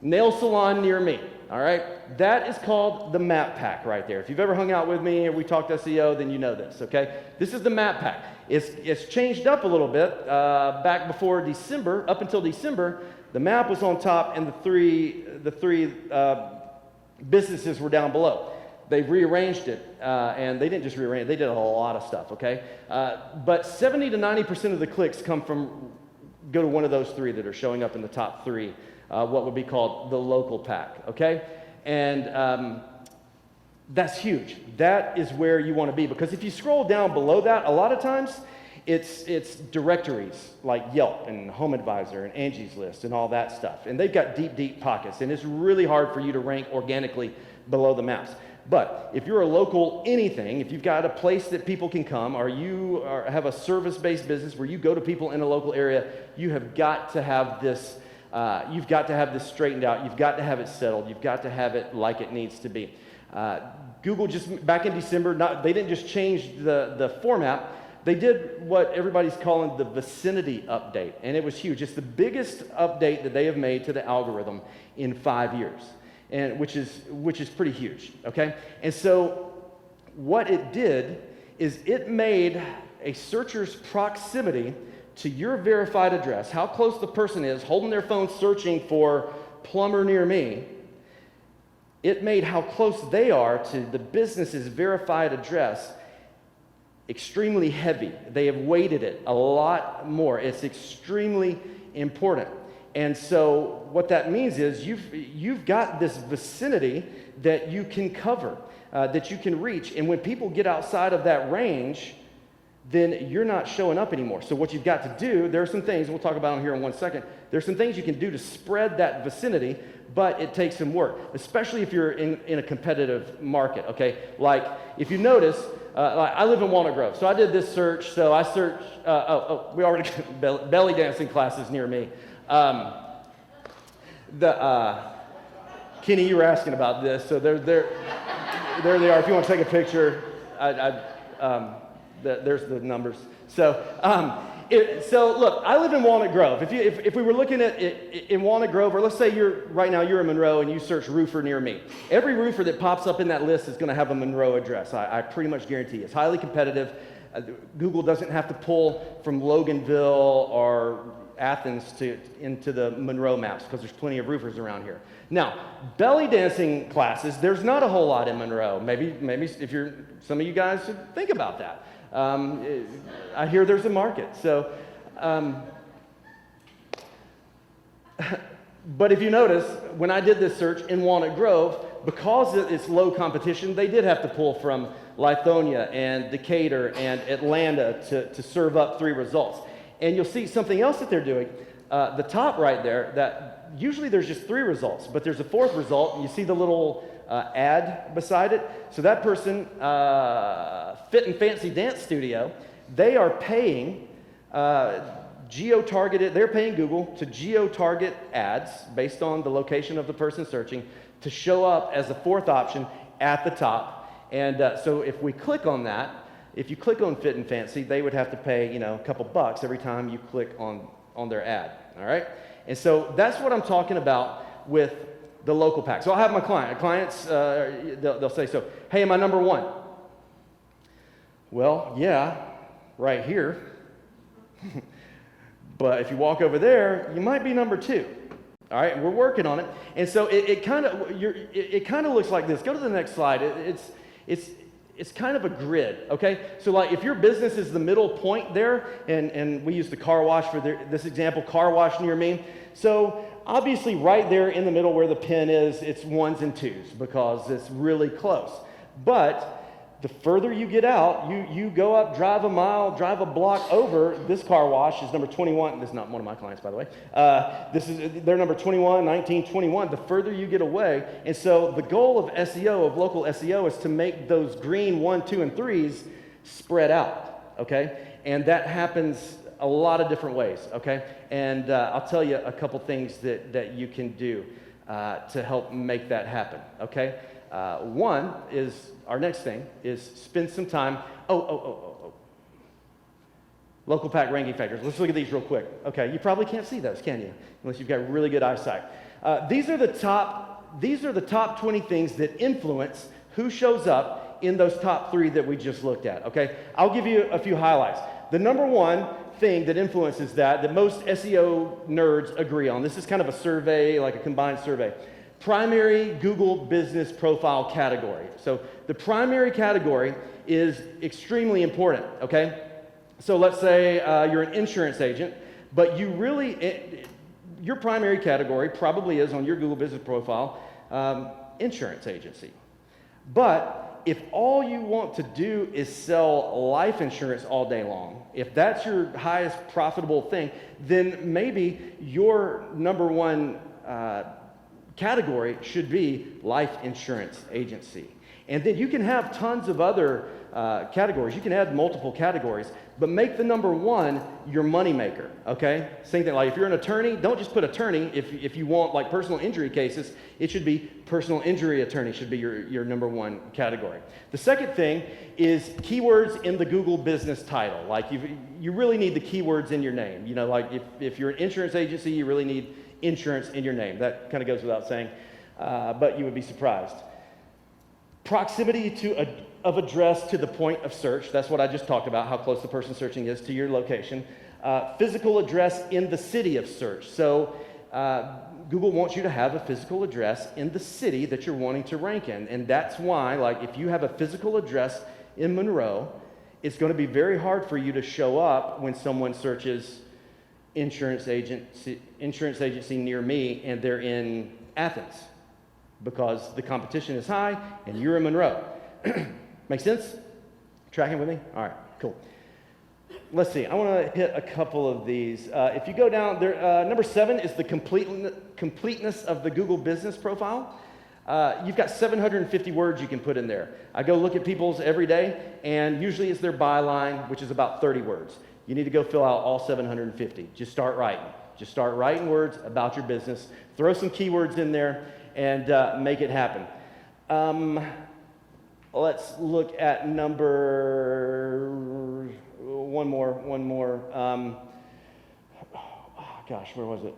Nail salon near me, all right? That is called the map pack right there. If you've ever hung out with me and we talked SEO, then you know this, okay? This is the map pack. It's changed up a little bit. Back before December, up until December, the map was on top and the three businesses were down below. They've rearranged it, and they didn't just rearrange it, they did a whole lot of stuff, okay? But 70 to 90% of the clicks go to one of those three that are showing up in the top three, what would be called the local pack, okay? And that's huge. That is where you want to be, because if you scroll down below that, a lot of times it's directories like Yelp and Home Advisor and Angie's List and all that stuff. And they've got deep, deep pockets, and it's really hard for you to rank organically below the maps. But if you're a local anything, if you've got a place that people can come, or you have a service-based business where you go to people in a local area, you have got to have this. You've got to have this straightened out. You've got to have it settled. You've got to have it like it needs to be. Google just back in December, they didn't just change the format. They did what everybody's calling the vicinity update, and it was huge. It's the biggest update that they have made to the algorithm in 5 years. And which is pretty huge, okay? And so what it did is it made a searcher's proximity to your verified address, how close the person is holding their phone searching for plumber near me, it made how close they are to the business's verified address extremely heavy. They have weighted it a lot more. It's extremely important. And so what that means is you've got this vicinity that you can cover, that you can reach. And when people get outside of that range, then you're not showing up anymore. So what you've got to do, there are some things, and we'll talk about them here in 1 second, there's some things you can do to spread that vicinity, but it takes some work, especially if you're in a competitive market, okay? Like, if you notice, like I live in Walnut Grove, so I did this search, so I searched, we already got belly dancing classes near me. Kenny, you were asking about this, so there they are. If you want to take a picture, there's the numbers. So, so look, I live in Walnut Grove. If we were looking at it in Walnut Grove, or let's say right now you're in Monroe and you search roofer near me, every roofer that pops up in that list is going to have a Monroe address. I pretty much guarantee it's highly competitive. Google doesn't have to pull from Loganville or Athens into the Monroe maps because there's plenty of roofers around here. Now, belly dancing classes, there's not a whole lot in Monroe. Maybe if some of you guys should think about that. I hear there's a market. So, but if you notice, when I did this search in Walnut Grove, because it's low competition, they did have to pull from Lithonia and Decatur and Atlanta to serve up 3 results. And you'll see something else that they're doing. The top right there, that usually there's just 3 results, but there's a 4th result, and you see the little ad beside it. So that person, Fit and Fancy Dance Studio, they are paying geo-targeted, they're paying Google to geo-target ads based on the location of the person searching to show up as the 4th option at the top. And so if we click on that, if you click on Fit and Fancy, they would have to pay, a couple bucks every time you click on their ad, all right? And so that's what I'm talking about with the local pack. So I'll have my clients, they'll say, so, hey, am I number 1? Well, yeah, right here. But if you walk over there, you might be number 2. All right, and we're working on it. And so it kind of looks like this. Go to the next slide. It's kind of a grid, okay? So like if your business is the middle point there, and we use the car wash for this example, car wash near me. So obviously right there in the middle where the pin is, it's 1s and 2s because it's really close. But the further you get out, you go up, drive a mile, drive a block over. This car wash is number 21. This is not one of my clients, by the way. They're number 21, 19, 21. The further you get away. And so the goal of SEO, of local SEO, is to make those green 1, 2, and 3s spread out, okay? And that happens a lot of different ways, okay? And I'll tell you a couple things that you can do to help make that happen, okay? One is, our next thing is spend some time, local pack ranking factors. Let's look at these real quick. Okay, you probably can't see those, can you? Unless you've got really good eyesight. These are the top 20 things that influence who shows up in those top 3 that we just looked at, okay? I'll give you a few highlights. The number one thing that influences that most SEO nerds agree on, this is kind of a survey, like a combined survey, primary Google business profile category. So the primary category is extremely important, okay? So let's say you're an insurance agent, but your primary category probably is on your Google business profile, insurance agency. But if all you want to do is sell life insurance all day long, if that's your highest profitable thing, then maybe your number one category should be life insurance agency. And then you can have tons of other categories. You can add multiple categories, but make the number one your moneymaker, okay? Same thing, like if you're an attorney, don't just put attorney. If you want like personal injury cases, it should be personal injury attorney should be your number one category. The second thing is keywords in the Google business title. Like you really need the keywords in your name. You know, like if you're an insurance agency, you really need insurance in your name. That kind of goes without saying, but you would be surprised. Proximity of address to the point of search. That's what I just talked about, how close the person searching is to your location. Physical address in the city of search. So Google wants you to have a physical address in the city that you're wanting to rank in. And that's why, like, if you have a physical address in Monroe, it's going to be very hard for you to show up when someone searches insurance agency near me and they're in Athens, because the competition is high and you're in Monroe. Make sense? Tracking with me? All right, cool. Let's see. I want to hit a couple of these. If you go down there, number 7 is the completeness of the Google business profile. You've got 750 words you can put in there. I go look at people's every day, and usually it's their byline, which is about 30 words. You need to go fill out all 750. Just start writing. Just start writing words about your business. Throw some keywords in there and make it happen. Let's look at number one more. Gosh, where was it?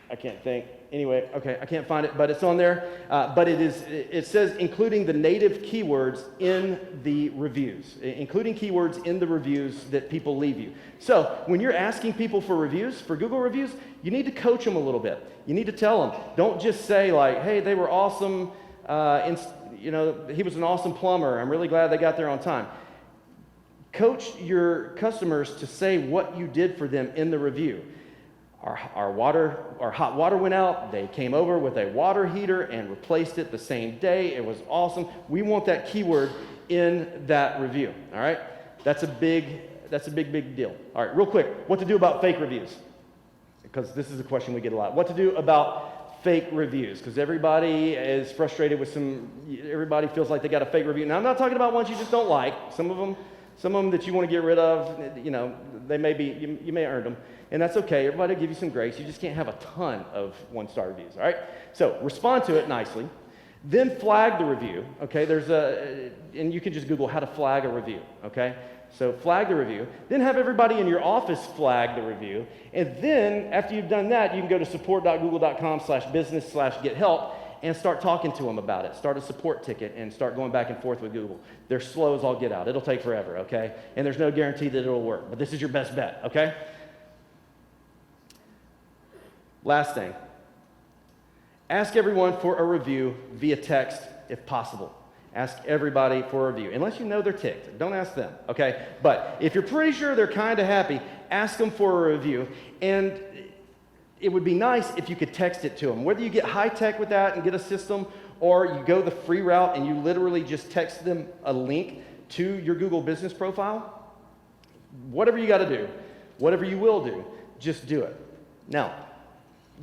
I can't think. Anyway, okay, I can't find it, but it's on there. But it says including the native keywords in the reviews, including keywords in the reviews that people leave you. So when you're asking people for reviews, for Google reviews, you need to coach them a little bit. You need to tell them. Don't just say like, hey, they were awesome. He was an awesome plumber. I'm really glad they got there on time. Coach your customers to say what you did for them in the review. Our hot water went out. They came over with a water heater and replaced it the same day. It was awesome. We want that keyword in that review. All right, that's a big deal. All right, real quick, what to do about fake reviews? Because this is a question we get a lot. What to do about fake reviews? Because everybody is frustrated with everybody feels like they got a fake review. Now, I'm not talking about ones you just don't like. Some of them that you want to get rid of, they may be, you may have earned them. And that's okay. Everybody will give you some grace. You just can't have a ton of 1-star reviews, all right? So respond to it nicely. Then flag the review, okay? And you can just Google how to flag a review, okay? So flag the review. Then have everybody in your office flag the review. And then after you've done that, you can go to support.google.com/business/gethelp and start talking to them about it. Start a support ticket and start going back and forth with Google. They're slow as all get out. It'll take forever, okay? And there's no guarantee that it'll work, but this is your best bet, okay? Last thing, ask everyone for a review via text if possible. Ask everybody for a review, unless you know they're ticked. Don't ask them, okay? But if you're pretty sure they're kind of happy, ask them for a review. And it would be nice if you could text it to them. Whether you get high tech with that and get a system, or you go the free route and you literally just text them a link to your Google business profile, whatever you got to do, whatever you will do, just do it. Now,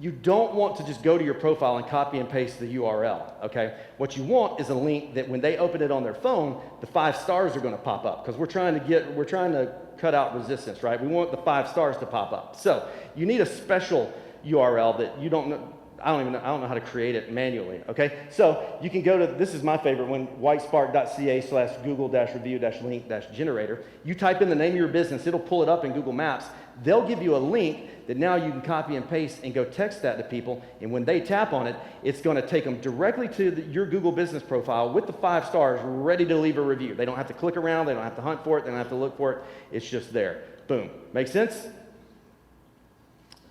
you don't want to just go to your profile and copy and paste the URL, okay? What you want is a link that when they open it on their phone, the 5 stars are going to pop up, because we're trying to cut out resistance, right? We want the 5 stars to pop up. So you need a special URL that you don't know. I don't know how to create it manually, okay? So you can go to, this is my favorite one, whitespark.ca/google-review-link-generator. You type in the name of your business, it'll pull it up in Google Maps. They'll give you a link that now you can copy and paste and go text that to people, and when they tap on it, it's going to take them directly to your Google business profile with the 5 stars ready to leave a review. They don't have to click around, they don't have to hunt for it, they don't have to look for it. It's just there. Boom. Make sense?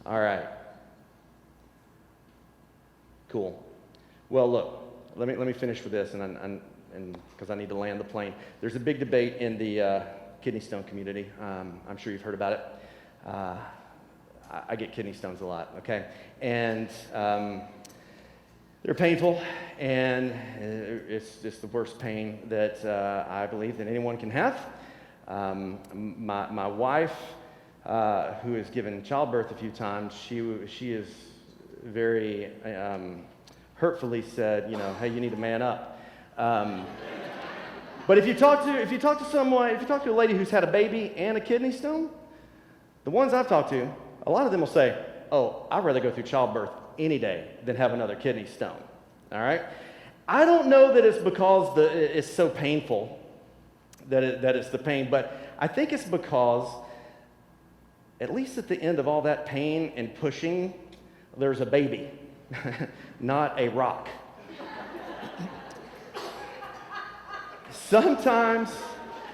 All right. Cool. Well, look, let me finish with this, and because I need to land the plane. There's a big debate in the kidney stone community. I'm sure you've heard about it. I get kidney stones a lot, okay? And they're painful, and it's just the worst pain that I believe that anyone can have. My wife, who has given childbirth a few times, she is very hurtfully said, hey, you need to man up. But if you talk to a lady who's had a baby and a kidney stone, the ones I've talked to, a lot of them will say, oh, I'd rather go through childbirth any day than have another kidney stone. All right? I don't know that it's because it's so painful that it's the pain, but I think it's because at least at the end of all that pain and pushing, there's a baby, not a rock. Sometimes,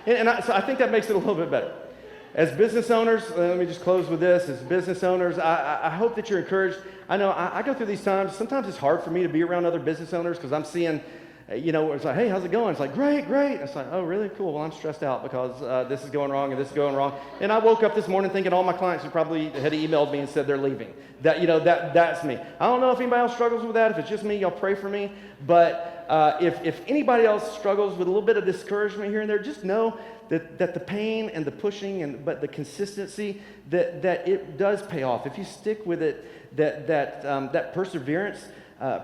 so I think that makes it a little bit better. As business owners, let me just close with this. As business owners, I hope that you're encouraged. I know I go through these times. Sometimes it's hard for me to be around other business owners because I'm seeing, it's like, hey, how's it going? It's like, great. It's like, oh, really? Cool. Well, I'm stressed out because this is going wrong and this is going wrong. And I woke up this morning thinking all my clients who probably had emailed me and said they're leaving. That's me. I don't know if anybody else struggles with that. If it's just me, y'all pray for me. But if anybody else struggles with a little bit of discouragement here and there, just know that the pain and the pushing but the consistency that it does pay off. If you stick with it, that perseverance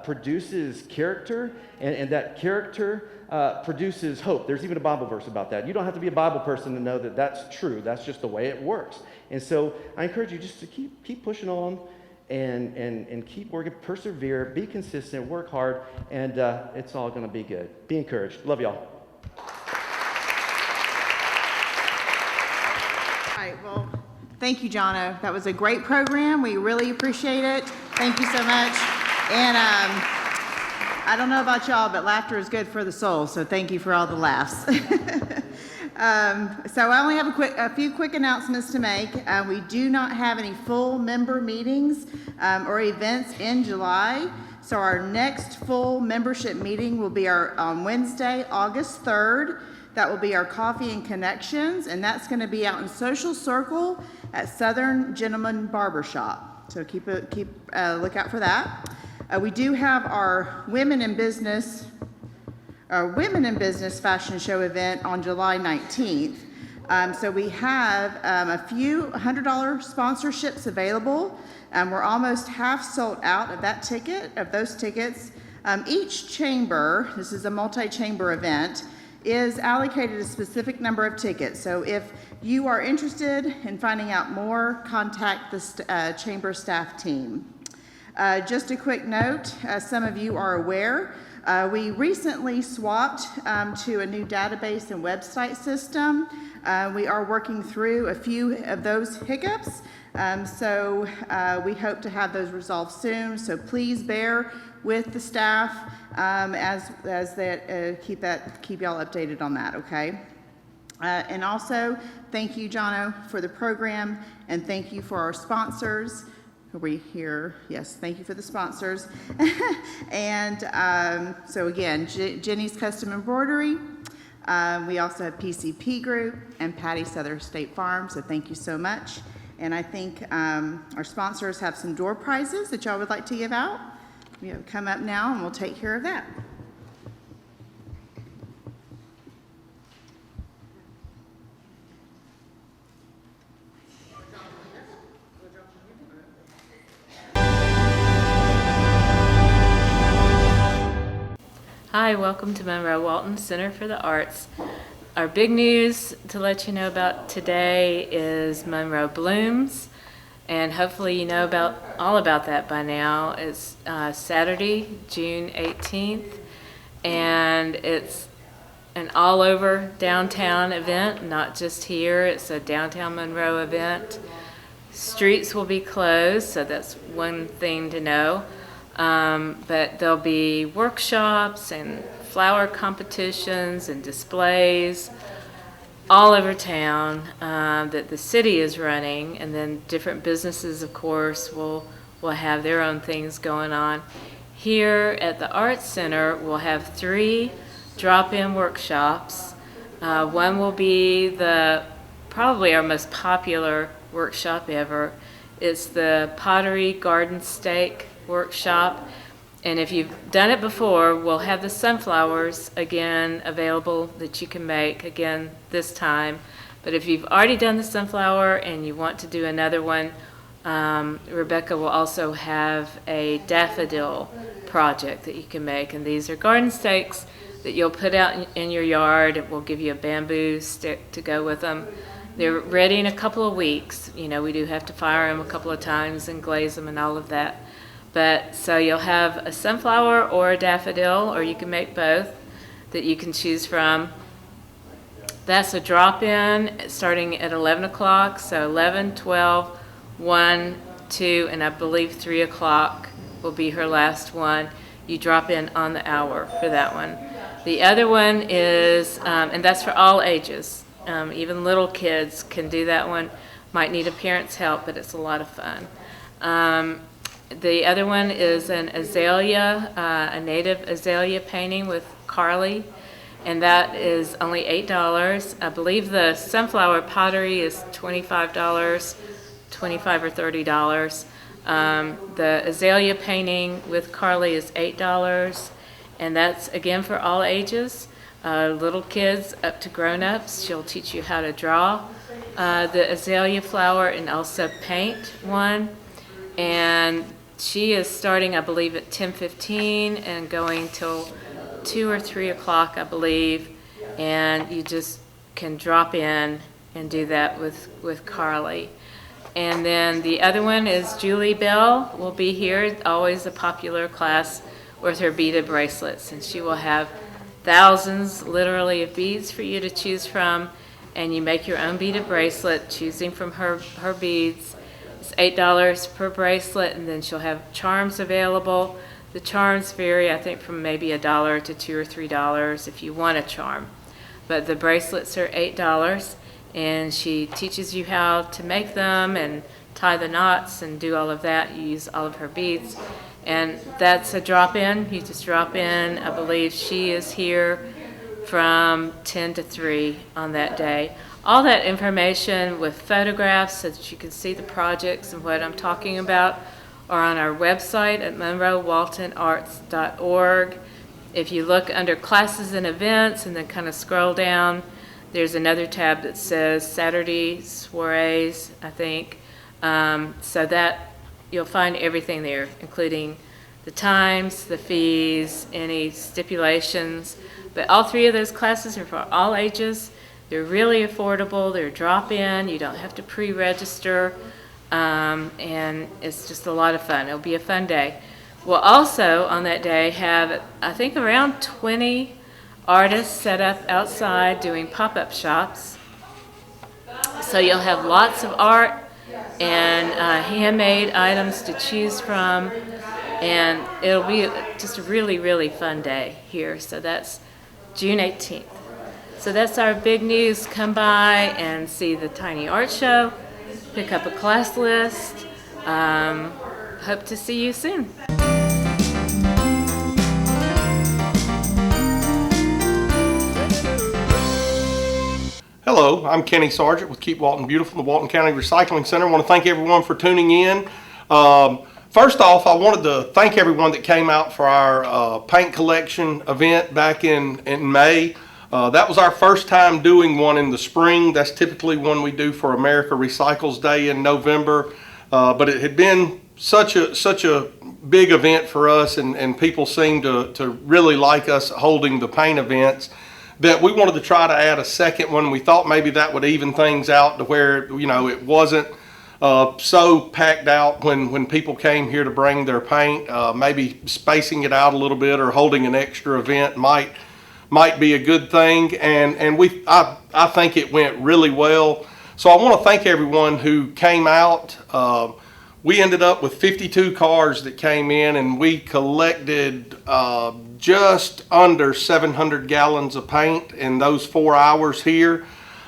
produces character, and that character produces hope. There's even a Bible verse about that. You don't have to be a Bible person to know that that's true. That's just the way it works. And so I encourage you just to keep pushing on and keep working, persevere, be consistent, work hard, and it's all going to be good. Be encouraged. Love y'all. All right, well, thank you, Jono. That was a great program. We really appreciate it. Thank you so much. And I don't know about y'all, but laughter is good for the soul, so thank you for all the laughs. So I only have a few quick announcements to make. We do not have any full member meetings or events in July. So our next full membership meeting will be on Wednesday, August 3rd. That will be our Coffee and Connections, and that's going to be out in Social Circle at Southern Gentleman Barbershop. So keep a lookout for that. We do have our Women in Business Fashion Show event on July 19th. So we have a few $100 sponsorships available. We're almost half sold out of those tickets. Each chamber, this is a multi-chamber event, is allocated a specific number of tickets. So if you are interested in finding out more, contact the chamber staff team. Just a quick note, as some of you are aware, we recently swapped to a new database and website system. We are working through a few of those hiccups, so we hope to have those resolved soon. So please bear with the staff as that keep y'all updated on that. Okay. And also, thank you, Jono, for the program, and thank you for our sponsors. Are we here? Yes, thank you for the sponsors. And so again, Jenny's Custom Embroidery. We also have PCP Group and Patty Southern State Farm, so thank you so much. And I think our sponsors have some door prizes that y'all would like to give out. Come up now and we'll take care of that. Hi, welcome to Monroe Walton Center for the Arts. Our big news to let you know about today is Monroe Blooms, and hopefully you know all about that by now. It's Saturday, June 18th, and it's an all over downtown event, not just here. It's a downtown Monroe event. Streets will be closed, so that's one thing to know. But there'll be workshops and flower competitions and displays all over town that the city is running, and then different businesses, of course, will have their own things going on. Here at the Arts Center, we'll have 3 drop-in workshops. One will be probably our most popular workshop ever. It's the Pottery Garden Stake workshop, and if you've done it before, we'll have the sunflowers again available that you can make again this time. But if you've already done the sunflower and you want to do another one, Rebecca will also have a daffodil project that you can make, and these are garden stakes that you'll put out in your yard. It will give you a bamboo stick to go with them. They're ready in a couple of weeks. You know, we do have to fire them a couple of times and glaze them and all of that. But so you'll have a sunflower or a daffodil, or you can make both that you can choose from. That's a drop-in starting at 11 o'clock. So 11, 12, 1, 2, and I believe 3 o'clock will be her last one. You drop in on the hour for that one. The other one is, and that's for all ages. Even little kids can do that one. Might need a parent's help, but it's a lot of fun. The other one is an azalea, a native azalea painting with Carly, and that is only $8. I believe the sunflower pottery is $25, $25 or $30. The azalea painting with Carly is $8, and that's again for all ages. Little kids up to grown-ups. She'll teach you how to draw the azalea flower and also paint one. And she is starting, I believe, at 10:15 and going till 2 or 3 o'clock, I believe. And you just can drop in and do that with Carly. And then the other one is Julie Bell will be here, always a popular class with her beaded bracelets, and she will have thousands, literally, of beads for you to choose from, and you make your own beaded bracelet, choosing from her beads. It's $8 per bracelet, and then she'll have charms available. The charms vary, I think, from maybe $1 to $2 or $3 if you want a charm. But the bracelets are $8, and she teaches you how to make them and tie the knots and do all of that. You use all of her beads. And that's a drop-in. You just drop in. I believe she is here from 10 to 3 on that day. All that information with photographs so that you can see the projects and what I'm talking about are on our website at monroewaltonarts.org. If you look under classes and events and then kind of scroll down, there's another tab that says Saturday soirees, I think. So that you'll find everything there, including the times, the fees, any stipulations. But all 3 of those classes are for all ages. They're really affordable. They're drop-in. You don't have to pre-register. And it's just a lot of fun. It'll be a fun day. We'll also, on that day, have, I think, around 20 artists set up outside doing pop-up shops. So you'll have lots of art and handmade items to choose from, and it'll be just a really, really fun day here. So that's June 18th. So that's our big news. Come by and see the Tiny Art Show, pick up a class list. Hope to see you soon. Hello, I'm Kenny Sargent with Keep Walton Beautiful, the Walton County Recycling Center. I want to thank everyone for tuning in. First off, I wanted to thank everyone that came out for our paint collection event back in May. That was our first time doing one in the spring. That's typically one we do for America Recycles Day in November. But it had been such a big event for us, and people seem to really like us holding the paint events, that we wanted to try to add a second one. We thought maybe that would even things out to where, you know, it wasn't so packed out when people came here to bring their paint. Maybe spacing it out a little bit or holding an extra event might be a good thing, and I think it went really well. So I want to thank everyone who came out. We ended up with 52 cars that came in, and we collected just under 700 gallons of paint in those 4 hours here.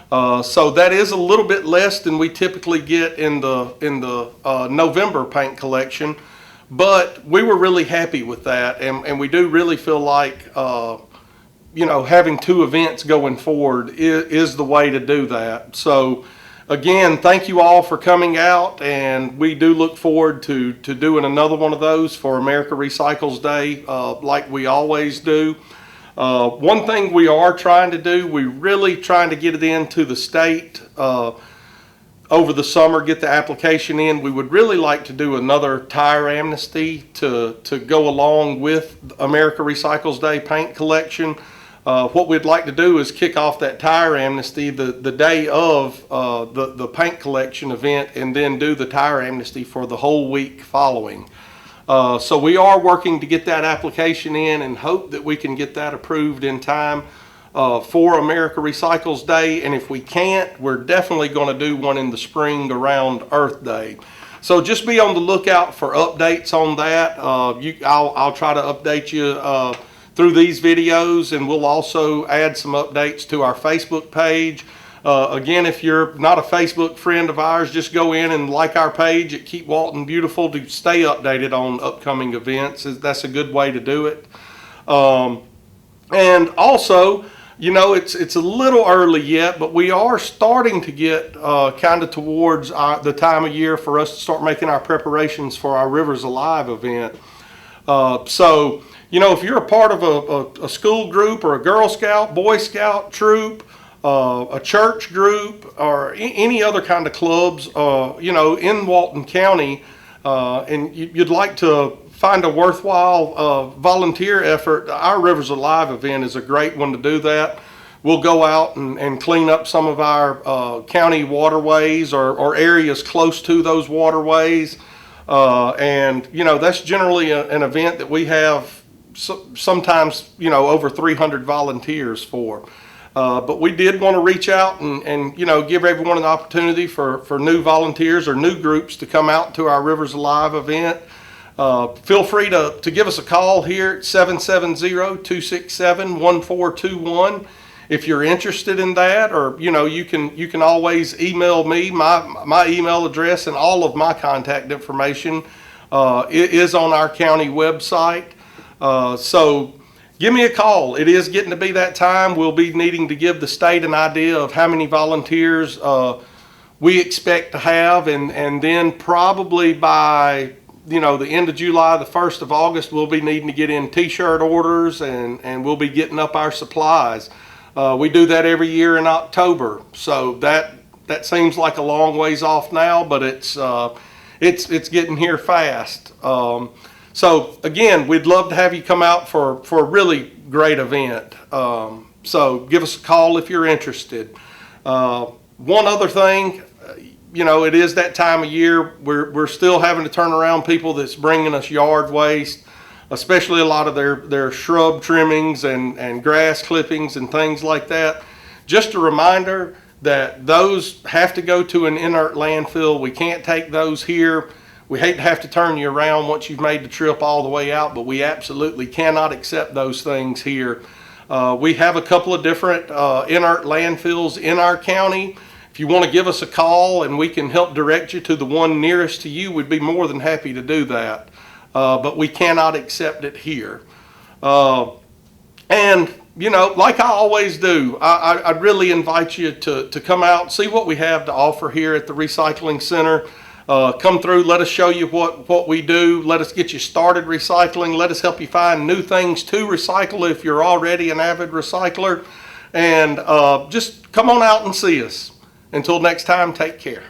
So that is a little bit less than we typically get in the November paint collection, but we were really happy with that, and we do really feel like you know, having 2 events going forward is the way to do that. So again, thank you all for coming out, and we do look forward to doing another one of those for America Recycles Day like we always do. One thing we are trying to do, we're really trying to get it into the state over the summer, get the application in. We would really like to do another tire amnesty to go along with America Recycles Day paint collection. What we'd like to do is kick off that tire amnesty the day of the paint collection event, and then do the tire amnesty for the whole week following. So we are working to get that application in and hope that we can get that approved in time for America Recycles Day. And if we can't, we're definitely going to do one in the spring around Earth Day. So just be on the lookout for updates on that. I'll try to update you through these videos, and we'll also add some updates to our Facebook page. Again, if you're not a Facebook friend of ours, just go in and like our page at Keep Walton Beautiful to stay updated on upcoming events. That's a good way to do it. And also, you know, it's a little early yet, but we are starting to get kind of towards the time of year for us to start making our preparations for our Rivers Alive event. So, you know, if you're a part of a school group or a Girl Scout, Boy Scout troop, a church group, or any other kind of clubs, you know, in Walton County, and you'd like to find a worthwhile volunteer effort, our Rivers Alive event is a great one to do that. We'll go out and clean up some of our county waterways or areas close to those waterways. And, you know, that's generally an event that we have sometimes, you know, over 300 volunteers for. But we did want to reach out and you know, give everyone an opportunity for new volunteers or new groups to come out to our Rivers Alive event. Feel free to give us a call here at 770-267-1421 if you're interested in that, or you know, you can always email me. My email address and all of my contact information is on our county website. So give me a call. It is getting to be that time. We'll be needing to give the state an idea of how many volunteers we expect to have, and then probably by, you know, the end of July, the 1st of August, we'll be needing to get in t-shirt orders, and we'll be getting up our supplies. We do that every year in October, so that seems like a long ways off now, but it's getting here fast. So again, we'd love to have you come out for a really great event. So give us a call if you're interested. One other thing, you know, it is that time of year. We're still having to turn around people that's bringing us yard waste, especially a lot of their shrub trimmings and grass clippings and things like that. Just a reminder that those have to go to an inert landfill. We can't take those here. We hate to have to turn you around once you've made the trip all the way out, but we absolutely cannot accept those things here. We have a couple of different inert landfills in our county. If you want to give us a call and we can help direct you to the one nearest to you, we'd be more than happy to do that. But we cannot accept it here. And, you know, like I always do, I'd really invite you to come out, see what we have to offer here at the Recycling Center. Come through, let us show you what we do. Let us get you started recycling. Let us help you find new things to recycle if you're already an avid recycler. And just come on out and see us. Until next time, take care.